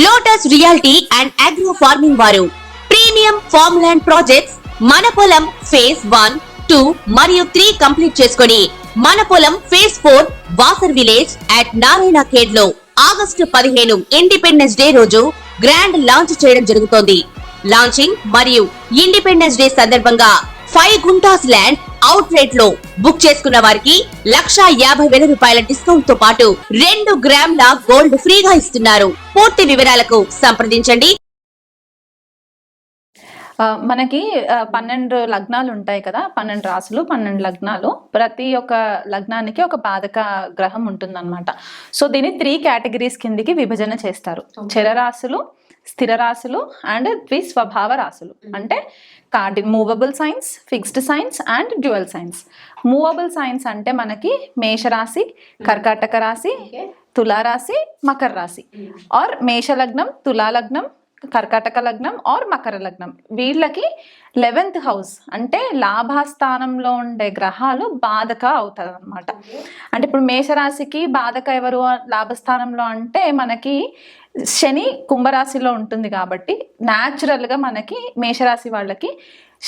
Lotus reality and agro farming వారు premium farm land projects మన పొలం ఫేజ్ 1, 2 మరియు 3 కంప్లీట్ చేసుకొని మన పొలం phase 4 Wasar village at Narayana Khed లో ఆగస్టు 15 ఇండిపెండెన్స్ డే రోజు గ్రాండ్ లాంచ్ చేయడం జరుగుతోంది. లాంచింగ్ మరియు ఇండిపెండెన్స్ డే సందర్భంగా 5 గుంటాస్ ల్యాండ్ అవుట్ రేట్ లో బుక్ చేసుకున్న వారికి 1,50,000 రూపాయల డిస్కౌంట్ తో పాటు 2 గ్రాముల గోల్డ్ ఫ్రీగా ఇస్తున్నారు. పూర్తి వివరాలకు సంప్రదించండి. మనకి 12 లగ్నాలు ఉంటాయి కదా, 12 రాసులు, 12 లగ్నాలు. ప్రతి ఒక్క లగ్నానికి ఒక బాధక గ్రహం ఉంటుందన్నమాట. సో దీన్ని 3 కేటగిరీస్ కిందికి విభజన చేస్తారు. చరరాశులు, స్థిర రాశులు అండ్ ద్విస్వభావ రాశులు. అంటే movable science, fixed science and dual science. Movable science అంటే మనకి మేషరాశి, కర్కాటక రాశి, తులారాశి, మకర రాశి. ఆర్ మేష లగ్నం, తులా లగ్నం, కర్కాటక లగ్నం ఆర్ మకర లగ్నం. వీళ్ళకి 11th హౌస్ అంటే లాభస్థానంలో ఉండే గ్రహాలు బాధక అవుతారు అనమాట. అంటే ఇప్పుడు మేషరాశికి బాధక ఎవరు లాభస్థానంలో అంటే మనకి శని కుంభరాశిలో ఉంటుంది కాబట్టి న్యాచురల్గా మనకి మేషరాశి వాళ్ళకి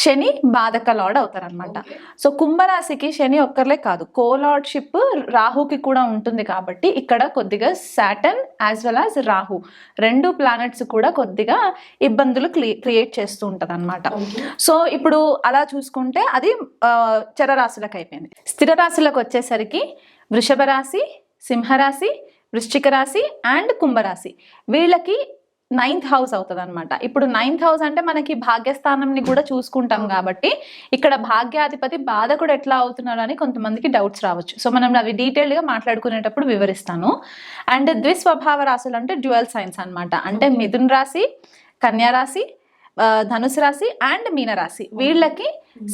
శని బాధక లార్డ్ అవుతారు అనమాట. సో కుంభరాశికి శని ఒక్కర్లే కాదు, కోలార్డ్షిప్ రాహుకి కూడా ఉంటుంది కాబట్టి ఇక్కడ కొద్దిగా Saturn as well as Rahu 2 planets కూడా కొద్దిగా ఇబ్బందులు క్రియేట్ చేస్తూ ఉంటుంది అనమాట. సో ఇప్పుడు అలా చూసుకుంటే అది చరరాశులకు అయిపోయింది. స్థిర రాశులకు వచ్చేసరికి వృషభ రాశి, సింహరాశి, వృశ్చిక రాశి అండ్ కుంభరాశి. వీళ్ళకి 9th హౌస్ అవుతుంది అనమాట. ఇప్పుడు 9th హౌస్ అంటే మనకి భాగ్యస్థానంని కూడా చూసుకుంటాం కాబట్టి ఇక్కడ భాగ్యాధిపతి బాధకుడు ఎట్లా అవుతున్నాడు అని కొంతమందికి డౌట్స్ రావచ్చు. సో మనం అవి డీటెయిల్డ్గా మాట్లాడుకునేటప్పుడు వివరిస్తాను. అండ్ ద్విస్వభావ రాశులు అంటే డ్యూయల్ సైన్స్ అనమాట. అంటే మిథున్ రాశి, కన్యా రాశి, ధనుసు రాశి అండ్ మీనరాశి. వీళ్ళకి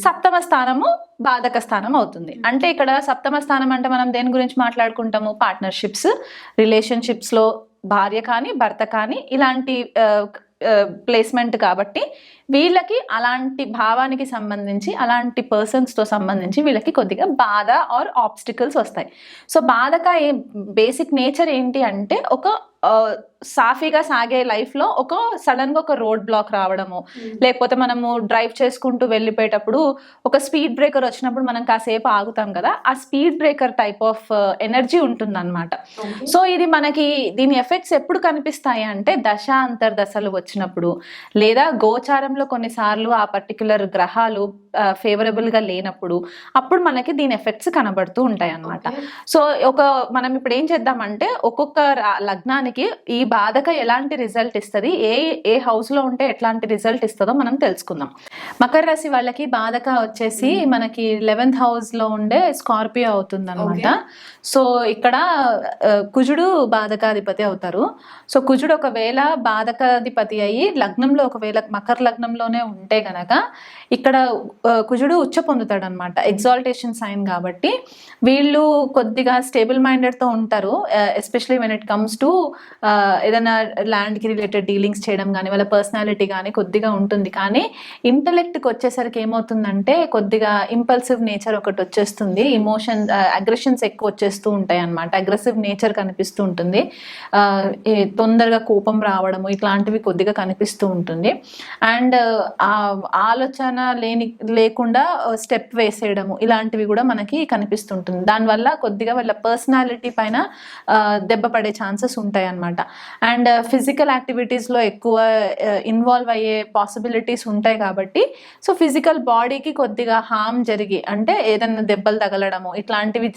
7వ స్థానము బాధక స్థానం అవుతుంది. అంటే ఇక్కడ 7వ స్థానం అంటే మనం దేని గురించి మాట్లాడుకుంటాము? పార్ట్నర్షిప్స్, రిలేషన్షిప్స్లో భార్య కానీ భర్త కానీ ఇలాంటి ప్లేస్మెంట్ కాబట్టి వీళ్ళకి అలాంటి భావానికి సంబంధించి అలాంటి పర్సన్స్తో సంబంధించి వీళ్ళకి కొద్దిగా బాధ ఆర్ ఆబ్స్టికల్స్ వస్తాయి. సో బాధక బేసిక్ నేచర్ ఏంటి అంటే ఒక సాఫీగా సాగే లైఫ్లో ఒక సడన్గా ఒక రోడ్ బ్లాక్ రావడము, లేకపోతే మనము డ్రైవ్ చేసుకుంటూ వెళ్ళిపోయేటప్పుడు ఒక స్పీడ్ బ్రేకర్ వచ్చినప్పుడు మనం కాసేపు ఆగుతాం కదా, ఆ speed breaker type of energy ఉంటుందన్నమాట. సో ఇది మనకి దీని ఎఫెక్ట్స్ ఎప్పుడు కనిపిస్తాయి అంటే దశ అంతర్దశలు వచ్చినప్పుడు, లేదా గోచారంలో కొన్నిసార్లు ఆ పర్టికులర్ గ్రహాలు ఫేవరబుల్గా లేనప్పుడు అప్పుడు మనకి దీని ఎఫెక్ట్స్ కనబడుతూ ఉంటాయి అన్నమాట. సో మనం ఇప్పుడు ఏం చేద్దామంటే ఒక్కొక్క లగ్నానికి ఈ బాధక ఎలాంటి రిజల్ట్ ఇస్తుంది, ఏ హౌస్ లో ఉంటే ఎట్లాంటి రిజల్ట్ ఇస్తుందో మనం తెలుసుకుందాం. మకర రాశి వాళ్ళకి బాధక వచ్చేసి మనకి 11th హౌస్ లో ఉండే స్కార్పియో అవుతుంది అనమాట. సో ఇక్కడ కుజుడు బాధకాధిపతి అవుతారు. సో కుజుడు ఒకవేళ బాధకాధిపతి అయ్యి లగ్నంలో ఒకవేళ మకర లగ్నంలోనే ఉంటే గనక ఇక్కడ కుజుడు ఉచ్చ పొందుతాడు అనమాట. ఎగ్జాల్టేషన్ సైన్ కాబట్టి వీళ్ళు కొద్దిగా స్టేబుల్ మైండెడ్తో ఉంటారు. Especially when it comes to ఏదైనా ల్యాండ్కి రిలేటెడ్ డీలింగ్స్ చేయడం కానీ వాళ్ళ పర్సనాలిటీ కానీ కొద్దిగా ఉంటుంది. కానీ ఇంటలెక్ట్కి వచ్చేసరికి ఏమవుతుందంటే కొద్దిగా ఇంపల్సివ్ నేచర్ ఒకటి వచ్చేస్తుంది, ఇమోషన్ అగ్రెషన్స్ ఎక్కువ వచ్చేస్తూ ఉంటాయి అన్నమాట. అగ్రెసివ్ నేచర్ కనిపిస్తూ ఉంటుంది, తొందరగా కోపం రావడము ఇట్లాంటివి కొద్దిగా కనిపిస్తూ ఉంటుంది. అండ్ ఆలోచన లేకుండా స్టెప్ వేసేయడము ఇలాంటివి కూడా మనకి కనిపిస్తుంటుంది. దానివల్ల కొద్దిగా వాళ్ళ పర్సనాలిటీ పైన దెబ్బ పడే ఛాన్సెస్ ఉంటాయి అన్నమాట. అండ్ ఫిజికల్ యాక్టివిటీస్లో ఎక్కువ ఇన్వాల్వ్ అయ్యే పాసిబిలిటీస్ ఉంటాయి కాబట్టి సో ఫిజికల్ బాడీకి కొద్దిగా హార్మ్ జరిగి అంటే ఏదైనా దెబ్బలు తగలడము ఇట్లాంటివి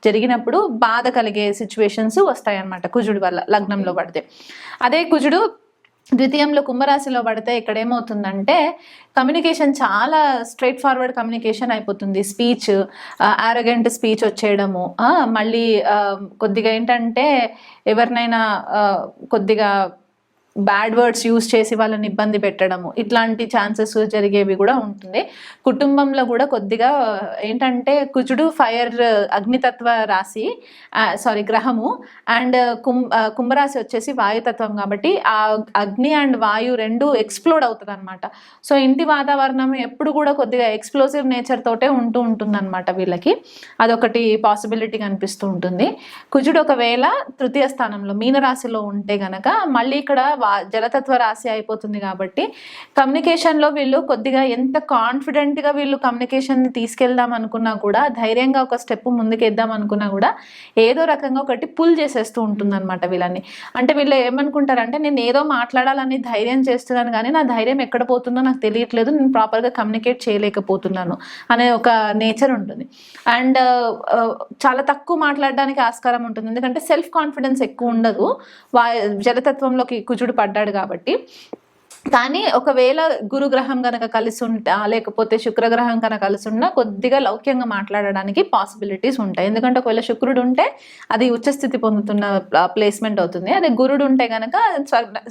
జరిగినప్పుడు బాధ కలిగే సిచ్యువేషన్స్ వస్తాయి అన్నమాట కుజుడి వల్ల లగ్నంలో పడితే. అదే కుజుడు ద్వితీయంలో కుంభరాశిలో పడితే ఇక్కడ ఏమవుతుందంటే కమ్యూనికేషన్ చాలా స్ట్రైట్ ఫార్వర్డ్ కమ్యూనికేషన్ అయిపోతుంది. స్పీచ్ ఆరోగెంట్ స్పీచ్ వచ్చేయడము, మళ్ళీ కొద్దిగా ఏంటంటే ఎవరినైనా కొద్దిగా బ్యాడ్ వర్డ్స్ యూజ్ చేసి వాళ్ళని ఇబ్బంది పెట్టడము ఇట్లాంటి ఛాన్సెస్ జరిగేవి కూడా ఉంటుంది. కుటుంబంలో కూడా కొద్దిగా ఏంటంటే కుజుడు ఫైర్ అగ్నితత్వ రాశి గ్రహము అండ్ కుంభరాశి వచ్చేసి వాయుతత్వం కాబట్టి ఆ అగ్ని అండ్ వాయు రెండు ఎక్స్ప్లోడ్ అవుతుంది అనమాట. సో ఇంటి వాతావరణం ఎప్పుడు కూడా కొద్దిగా ఎక్స్ప్లోజివ్ నేచర్ తోటే ఉంటుంది అనమాట వీళ్ళకి. అదొకటి పాసిబిలిటీ కనిపిస్తూ ఉంటుంది. కుజుడు ఒకవేళ తృతీయ స్థానంలో మీనరాశిలో ఉంటే గనక మళ్ళీ ఇక్కడ జలతత్వ రాశి అయిపోతుంది కాబట్టి కమ్యూనికేషన్లో వీళ్ళు కొద్దిగా ఎంత కాన్ఫిడెంట్గా వీళ్ళు కమ్యూనికేషన్ని తీసుకెళ్దాం అనుకున్నా కూడా, ధైర్యంగా ఒక స్టెప్ ముందుకేద్దాం అనుకున్నా కూడా ఏదో రకంగా ఒకటి పుల్ చేసేస్తూ ఉంటుంది అనమాట వీళ్ళని. అంటే వీళ్ళు ఏమనుకుంటారంటే, నేను ఏదో మాట్లాడాలని ధైర్యం చేస్తున్నాను కానీ నా ధైర్యం ఎక్కడ పోతుందో నాకు తెలియట్లేదు, నేను ప్రాపర్గా కమ్యూనికేట్ చేయలేకపోతున్నాను అనే ఒక నేచర్ ఉంటుంది. అండ్ చాలా తక్కువ మాట్లాడడానికి ఆస్కారం ఉంటుంది, ఎందుకంటే సెల్ఫ్ కాన్ఫిడెన్స్ ఎక్కువ ఉండదు జలతత్వంలోకి కుజుడు పడ్డాడు కాబట్టి. కానీ ఒకవేళ గురుగ్రహం కనుక కలిసి ఉంటా, లేకపోతే శుక్రగ్రహం కనుక కలిసి ఉన్నా కొద్దిగా లౌక్యంగా మాట్లాడడానికి పాసిబిలిటీస్ ఉంటాయి. ఎందుకంటే ఒకవేళ శుక్రుడు ఉంటే అది ఉచ్చస్థితి పొందుతున్న ప్లేస్మెంట్ అవుతుంది, అదే గురుడు ఉంటే కనుక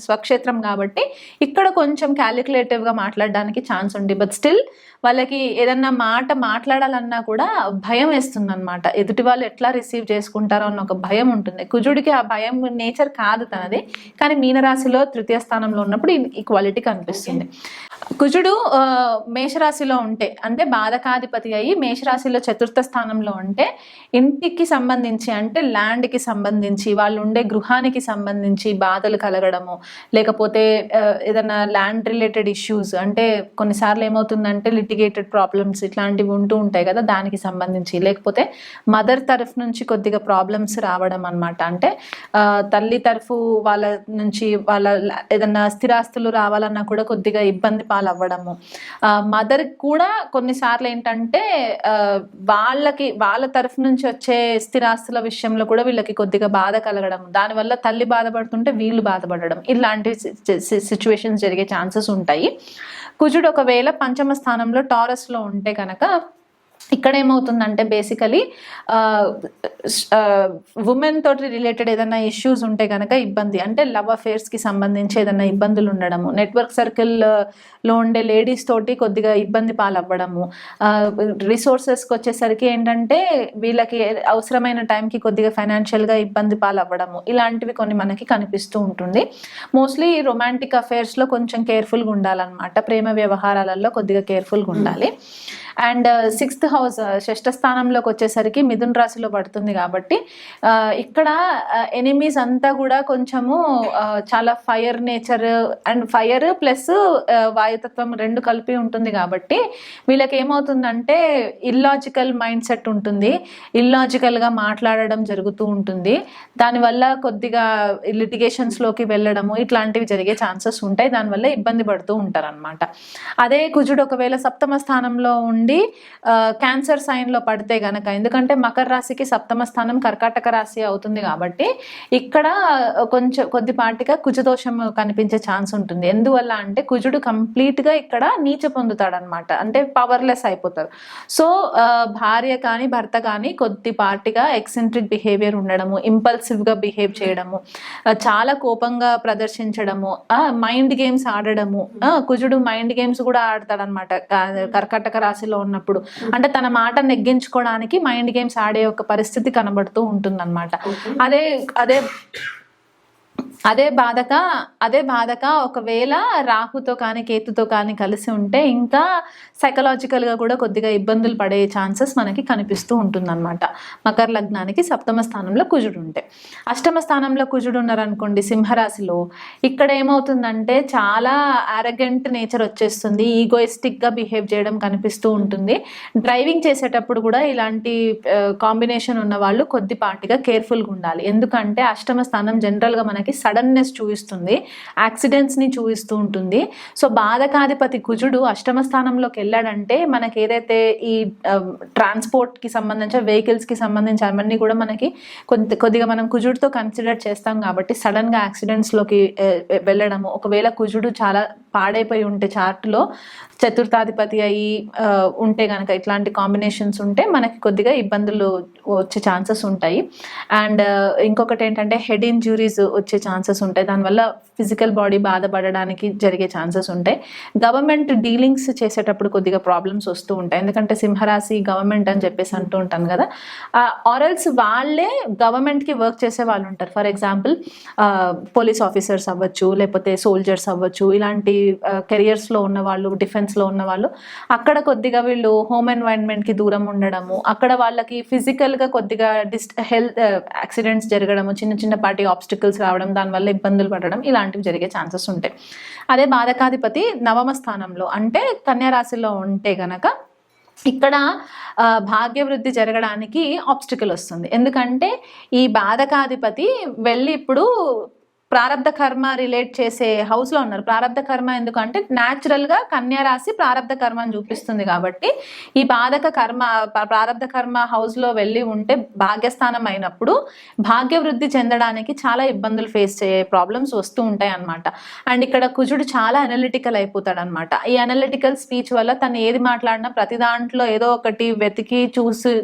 స్వక్షేత్రం కాబట్టి ఇక్కడ కొంచెం క్యాలిక్యులేటివ్గా మాట్లాడడానికి ఛాన్స్ ఉంది. బట్ స్టిల్ వాళ్ళకి ఏదన్నా మాట మాట్లాడాలన్నా కూడా భయం వేస్తుంది అనమాట. ఎదుటి వాళ్ళు ఎట్లా రిసీవ్ చేసుకుంటారో అన్న ఒక భయం ఉంటుంది. కుజుడికి ఆ భయం నేచర్ కాదు తనది, కానీ మీనరాశిలో తృతీయ స్థానంలో ఉన్నప్పుడు ఈ క్వాలిటీ కనిపిస్తుంది. కుజుడు మేషరాశిలో ఉంటే, అంటే బాధకాధిపతి అయ్యి మేషరాశిలో చతుర్థ స్థానంలో ఉంటే ఇంటికి సంబంధించి, అంటే ల్యాండ్కి సంబంధించి, వాళ్ళు ఉండే గృహానికి సంబంధించి బాధలు కలగడము, లేకపోతే ఏదైనా ల్యాండ్ రిలేటెడ్ ఇష్యూస్, అంటే కొన్నిసార్లు ఏమవుతుందంటే లిటిగేటెడ్ ప్రాబ్లమ్స్ ఇట్లాంటివి ఉంటూ ఉంటాయి కదా, దానికి సంబంధించి, లేకపోతే మదర్ తరఫు నుంచి కొద్దిగా ప్రాబ్లమ్స్ రావడం అనమాట. అంటే తల్లి తరఫు వాళ్ళ నుంచి వాళ్ళ ఏదన్నా స్థిరాస్తులు రావాలన్నా కూడా కొద్దిగా ఇబ్బంది పాలవ్వడము. మదర్ కూడా కొన్నిసార్లు ఏంటంటే వాళ్ళ తరఫు నుంచి వచ్చే స్థిరాస్తుల విషయంలో కూడా వీళ్ళకి కొద్దిగా బాధ కలగడం, దానివల్ల తల్లి బాధపడుతుంటే వీళ్ళు బాధపడడం, ఇలాంటి సిచ్యువేషన్స్ జరిగే ఛాన్సెస్ ఉంటాయి. కుజుడు ఒకవేళ పంచమ స్థానంలో టారస్లో ఉంటే కనుక ఇక్కడ ఏమవుతుందంటే బేసికలీ ఉమెన్ తోటి రిలేటెడ్ ఏదైనా ఇష్యూస్ ఉంటే కనుక ఇబ్బంది, అంటే లవ్ అఫేర్స్కి సంబంధించి ఏదైనా ఇబ్బందులు ఉండడము, నెట్వర్క్ సర్కిల్లో ఉండే లేడీస్ తోటి కొద్దిగా ఇబ్బంది పాలవ్వడము, రిసోర్సెస్కి వచ్చేసరికి ఏంటంటే వీళ్ళకి అవసరమైన టైంకి కొద్దిగా ఫైనాన్షియల్గా ఇబ్బంది పాలవ్వడము, ఇలాంటివి కొన్ని మనకి కనిపిస్తూ ఉంటుంది. మోస్ట్లీ రొమాంటిక్ అఫేర్స్లో కొంచెం కేర్ఫుల్గా ఉండాలన్నమాట, ప్రేమ వ్యవహారాలలో కొద్దిగా కేర్ఫుల్గా ఉండాలి. అండ్ సిక్స్త్ హౌస్ షష్ఠ స్థానంలోకి వచ్చేసరికి మిథున రాశిలో పడుతుంది కాబట్టి ఇక్కడ ఎనిమీస్ అంతా కూడా కొంచెము చాలా fire nature, and fire plus వాయుతత్వం రెండు కలిపి ఉంటుంది కాబట్టి వీళ్ళకి ఏమవుతుందంటే ఇల్లాజికల్ మైండ్ సెట్ ఉంటుంది, ఇల్లాజికల్గా మాట్లాడడం జరుగుతూ ఉంటుంది, దానివల్ల కొద్దిగా లిటిగేషన్స్లోకి వెళ్ళడము ఇట్లాంటివి జరిగే ఛాన్సెస్ ఉంటాయి, దానివల్ల ఇబ్బంది పడుతూ ఉంటారనమాట. అదే కుజుడు ఒకవేళ సప్తమ స్థానంలో ఉండి క్యాన్సర్ సైన్ లో పడితే గనక, ఎందుకంటే మకర రాశికి సప్తమ స్థానం కర్కాటక రాశి అవుతుంది కాబట్టి ఇక్కడ కొంచెం కొద్దిపాటిగా కుజదోషం కనిపించే ఛాన్స్ ఉంటుంది. ఎందువల్ల అంటే కుజుడు కంప్లీట్ గా ఇక్కడ నీచ పొందుతాడనమాట, అంటే పవర్లెస్ అయిపోతారు. సో భార్య కానీ భర్త కానీ కొద్దిపాటిగా ఎక్సెంట్రిక్ బిహేవియర్ ఉండడము, ఇంపల్సివ్ గా బిహేవ్ చేయడము, చాలా కోపంగా ప్రదర్శించడము, మైండ్ గేమ్స్ ఆడడము. కుజుడు మైండ్ గేమ్స్ కూడా ఆడతాడనమాట కర్కాటక రాశిలో ఉన్నప్పుడు, అంటే తన మాట నెగ్గించుకోవడానికి మైండ్ గేమ్స్ ఆడే ఒక పరిస్థితి కనబడుతూ ఉంటుందన్నమాట. అదే బాధక ఒకవేళ రాహుతో కానీ కేతుతో కానీ కలిసి ఉంటే ఇంకా సైకలాజికల్గా కూడా కొద్దిగా ఇబ్బందులు పడే ఛాన్సెస్ మనకి కనిపిస్తూ ఉంటుందన్నమాట. మకర లగ్నానికి సప్తమ స్థానంలో కుజుడు ఉంటే. అష్టమ స్థానంలో కుజుడు ఉన్నారనుకోండి సింహరాశిలో, ఇక్కడ ఏమవుతుందంటే చాలా ఆరగెంట్ నేచర్ వచ్చేస్తుంది, ఈగోయిస్టిక్గా బిహేవ్ చేయడం కనిపిస్తూ ఉంటుంది. డ్రైవింగ్ చేసేటప్పుడు కూడా ఇలాంటి కాంబినేషన్ ఉన్న వాళ్ళు కొద్దిపాటిగా కేర్ఫుల్గా ఉండాలి, ఎందుకంటే అష్టమ స్థానం జనరల్గా మనకి సడన్నెస్ చూపిస్తుంది, యాక్సిడెంట్స్ని చూపిస్తూ ఉంటుంది. సో బాధకాధిపతి కుజుడు అష్టమ స్థానంలోకి వెళ్ళాడంటే మనకి ఏదైతే ఈ ట్రాన్స్పోర్ట్కి సంబంధించిన వెహికల్స్కి సంబంధించి అవన్నీ కూడా మనకి కొద్దిగా మనం కుజుడితో కన్సిడర్ చేస్తాం కాబట్టి సడన్గా యాక్సిడెంట్స్లోకి వెళ్ళడము. ఒకవేళ కుజుడు చాలా పాడైపోయి ఉంటే చార్ట్లో చతుర్థాధిపతి అయి ఉంటే కనుక ఇట్లాంటి కాంబినేషన్స్ ఉంటే మనకి కొద్దిగా ఇబ్బందులు వచ్చే ఛాన్సెస్ ఉంటాయి. అండ్ ఇంకొకటి ఏంటంటే హెడ్ ఇంజ్యూరీస్ వచ్చే ఛాన్సెస్ ఉంటాయి, దానివల్ల ఫిజికల్ బాడీ బాధపడడానికి జరిగే ఛాన్సెస్ ఉంటాయి. గవర్నమెంట్ డీలింగ్స్ చేసేటప్పుడు కొద్దిగా ప్రాబ్లమ్స్ వస్తూ ఉంటాయి, ఎందుకంటే సింహరాశి గవర్నమెంట్ అని చెప్పేసి అంటూ ఉంటాను కదా, ఆర్ఎల్స్ వాళ్ళే గవర్నమెంట్కి వర్క్ చేసే వాళ్ళు ఉంటారు. ఫర్ ఎగ్జాంపుల్ పోలీస్ ఆఫీసర్స్ అవ్వచ్చు, లేకపోతే సోల్జర్స్ అవ్వచ్చు, ఇలాంటి కెరియర్స్లో ఉన్న వాళ్ళు, డిఫెన్స్లో ఉన్న వాళ్ళు, అక్కడ కొద్దిగా వీళ్ళు హోమ్ ఎన్వైరన్మెంట్కి దూరం ఉండడము, అక్కడ వాళ్ళకి ఫిజికల్గా కొద్దిగా హెల్త్ యాక్సిడెంట్స్ జరగడము, చిన్న చిన్న పార్టీ ఆబ్స్టికల్స్ రావడం, దానివల్ల దానివల్ల ఇబ్బందులు పడడం ఇలాంటివి జరిగే ఛాన్సెస్ ఉంటాయి. అదే బాధకాధిపతి నవమ స్థానంలో అంటే కన్యా రాశిలో ఉంటే గనక ఇక్కడ భాగ్యవృద్ధి జరగడానికి ఆబ్స్టికల్ వస్తుంది. ఎందుకంటే ఈ బాధకాధిపతి వెళ్ళి ఇప్పుడు ప్రారబ్ధ కర్మ రిలేట్ చేసే హౌస్లో ఉన్నారు. ప్రారబ్ధ కర్మ ఎందుకంటే న్యాచురల్గా కన్యా రాశి ప్రారబ్ధ కర్మని చూపిస్తుంది కాబట్టి ఈ ప్రారబ్ధ కర్మ హౌస్లో వెళ్ళి ఉంటే భాగ్యస్థానం అయినప్పుడు భాగ్యవృద్ధి చెందడానికి చాలా ఇబ్బందులు ఫేస్ చేసే ప్రాబ్లమ్స్ వస్తూ ఉంటాయి అన్నమాట. అండ్ ఇక్కడ కుజుడు చాలా అనలిటికల్ అయిపోతాడు అనమాట. ఈ అనలిటికల్ స్పీచ్ వల్ల తను ఏది మాట్లాడినా ప్రతి దాంట్లో ఏదో ఒకటి వెతికి చూసి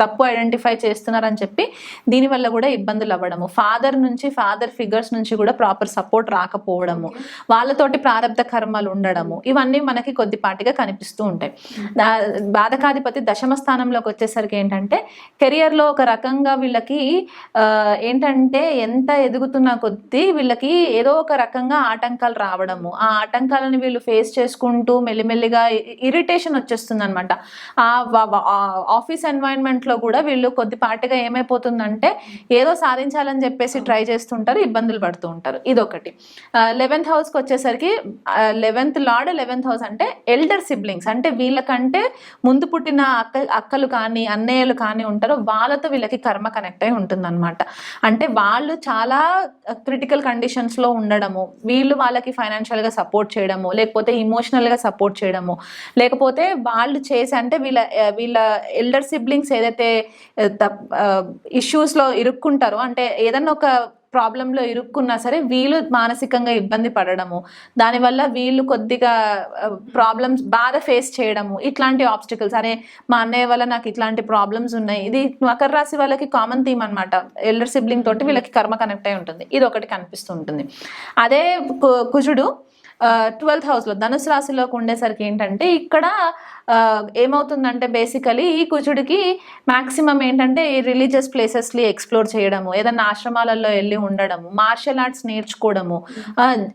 తప్పు ఐడెంటిఫై చేస్తున్నారని చెప్పి దీనివల్ల కూడా ఇబ్బందులు అవ్వడము, ఫాదర్ ఫిగర్స్ నుంచి కూడా ప్రాపర్ సపోర్ట్ రాకపోవడము, వాళ్ళతోటి ప్రారబ్ధ కర్మలు ఉండడము, ఇవన్నీ మనకి కొద్దిపాటిగా కనిపిస్తూ ఉంటాయి. బాధకాధిపతి దశమ స్థానంలోకి వచ్చేసరికి ఏంటంటే కెరియర్లో ఒక రకంగా వీళ్ళకి ఏంటంటే ఎంత ఎదుగుతున్న కొద్దీ వీళ్ళకి ఏదో ఒక రకంగా ఆటంకాలు రావడము, ఆ ఆటంకాలను వీళ్ళు ఫేస్ చేసుకుంటూ మెల్లిమెల్లిగా ఇరిటేషన్ వచ్చేస్తుంది అనమాట. ఆఫీస్ ఎన్వైరన్మెంట్లో కూడా వీళ్ళు కొద్దిపాటిగా ఏమైపోతుందంటే ఏదో సాధించాలని చెప్పేసి ట్రై చేస్తుంటారు, ఇబ్బందులు పడుతూ ఉంటారు. ఇదొకటి. 11th హౌస్కి వచ్చేసరికి 11th లార్డ్ 11th హౌస్ అంటే ఎల్డర్ సిబ్లింగ్స్, అంటే వీళ్ళకంటే ముందు పుట్టిన అక్కలు కానీ అన్నయ్యలు కానీ ఉంటారో వాళ్ళతో వీళ్ళకి కర్మ కనెక్ట్ అయి ఉంటుంది అనమాట. అంటే వాళ్ళు చాలా క్రిటికల్ కండిషన్స్లో ఉండడము, వీళ్ళు వాళ్ళకి ఫైనాన్షియల్గా సపోర్ట్ చేయడము, లేకపోతే ఇమోషనల్గా సపోర్ట్ చేయడము, లేకపోతే వాళ్ళు చేసి అంటే వీళ్ళ ఎల్డర్ సిబ్లింగ్స్ ఏదైతే ఇష్యూస్లో ఇరుక్కుంటారో, అంటే ఏదన్నా ఒక ప్రాబ్లంలో ఇరుక్కున్నా సరే వీళ్ళు మానసికంగా ఇబ్బంది పడడము, దానివల్ల వీళ్ళు కొద్దిగా ప్రాబ్లమ్స్ బాధ ఫేస్ చేయడము, ఇట్లాంటి ఆబ్స్టికల్స్. అరే మా అన్నయ్య వల్ల నాకు ఇట్లాంటి ప్రాబ్లమ్స్ ఉన్నాయి. ఇది మకర రాశి వాళ్ళకి కామన్ థీమ్ అనమాట. ఎల్డర్ సిబ్లింగ్ తోటి వీళ్ళకి కర్మ కనెక్ట్ అయి ఉంటుంది. ఇది ఒకటి కనిపిస్తూ ఉంటుంది. అదే కుజుడు 12th హౌస్లో ధనుసు రాశిలోకి ఉండేసరికి ఏంటంటే ఇక్కడ ఏమవుతుందంటే బేసికలీ ఈ కుజుడికి మ్యాక్సిమం ఏంటంటే ఈ రిలీజియస్ ప్లేసెస్ని ఎక్స్ప్లోర్ చేయడము, ఏదన్నా ఆశ్రమాలలో వెళ్ళి ఉండడము, మార్షల్ ఆర్ట్స్ నేర్చుకోవడము,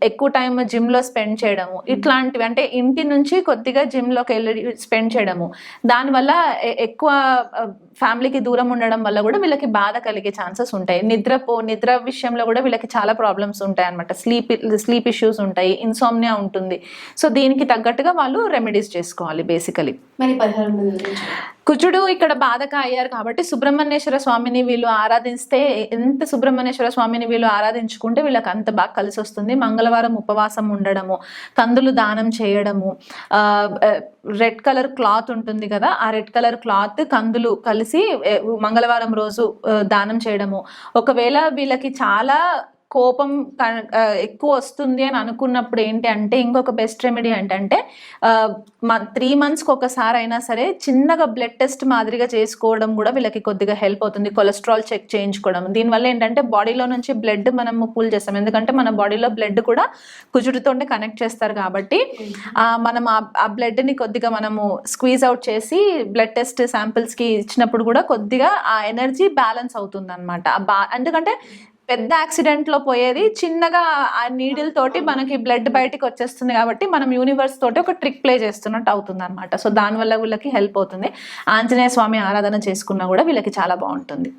ఎక్కువ టైం జిమ్లో స్పెండ్ చేయడము, ఇట్లాంటివి. అంటే ఇంటి నుంచి కొద్దిగా జిమ్లోకి వెళ్ళి స్పెండ్ చేయడము, దానివల్ల ఎక్కువ ఫ్యామిలీకి దూరం ఉండడం వల్ల కూడా వీళ్ళకి బాధ కలిగే ఛాన్సెస్ ఉంటాయి. నిద్ర విషయంలో కూడా వీళ్ళకి చాలా ప్రాబ్లమ్స్ ఉంటాయి అనమాట. స్లీప్ ఇష్యూస్ ఉంటాయి, ఇన్సోమ్నియా ఉంటుంది. సో దీనికి తగ్గట్టుగా వాళ్ళు రెమెడీస్ చేసుకోవాలి బేసికలీ. కుజుడు ఇక్కడ బాధక అయ్యారు కాబట్టి సుబ్రహ్మణ్యేశ్వర స్వామిని వీళ్ళు ఆరాధిస్తే, ఎంత సుబ్రహ్మణ్యేశ్వర స్వామిని వీళ్ళు ఆరాధించుకుంటే వీళ్ళకి అంత బాగా కలిసి వస్తుంది. మంగళవారం ఉపవాసం ఉండడము, కందులు దానం చేయడము, రెడ్ కలర్ క్లాత్ ఉంటుంది కదా, ఆ రెడ్ కలర్ క్లాత్ కందులు కలిసి మంగళవారం రోజు దానం చేయడము. ఒకవేళ వీళ్ళకి చాలా కోపం ఎక్కువ వస్తుంది అని అనుకున్నప్పుడు ఏంటి అంటే ఇంకొక బెస్ట్ రెమెడీ ఏంటంటే 3 monthsకి ఒకసారి అయినా సరే చిన్నగా బ్లడ్ టెస్ట్ మాదిరిగా చేసుకోవడం కూడా వీళ్ళకి కొద్దిగా హెల్ప్ అవుతుంది. కొలెస్ట్రాల్ చెక్ చేయించుకోవడం, దీనివల్ల ఏంటంటే బాడీలో నుంచి బ్లడ్ మనము పుల్ చేస్తాం, ఎందుకంటే మన బాడీలో బ్లడ్ కూడా కుజుడితోనే కనెక్ట్ చేస్తారు కాబట్టి మనం ఆ బ్లడ్ని కొద్దిగా మనము స్క్వీజ్ అవుట్ చేసి బ్లడ్ టెస్ట్ శాంపిల్స్కి ఇచ్చినప్పుడు కూడా కొద్దిగా ఆ ఎనర్జీ బ్యాలెన్స్ అవుతుంది అనమాట. ఎందుకంటే పెద్ద యాక్సిడెంట్లో పోయేది చిన్నగా ఆ నీడిల్ తోటి మనకి బ్లడ్ బయటికి వచ్చేస్తుంది కాబట్టి మనం యూనివర్స్ తోటి ఒక ట్రిక్ ప్లే చేస్తున్నట్టు అవుతుంది అనమాట. సో దానివల్ల వీళ్ళకి హెల్ప్ అవుతుంది. ఆంజనేయ స్వామి ఆరాధన చేసుకున్నా కూడా వీళ్ళకి చాలా బాగుంటుంది.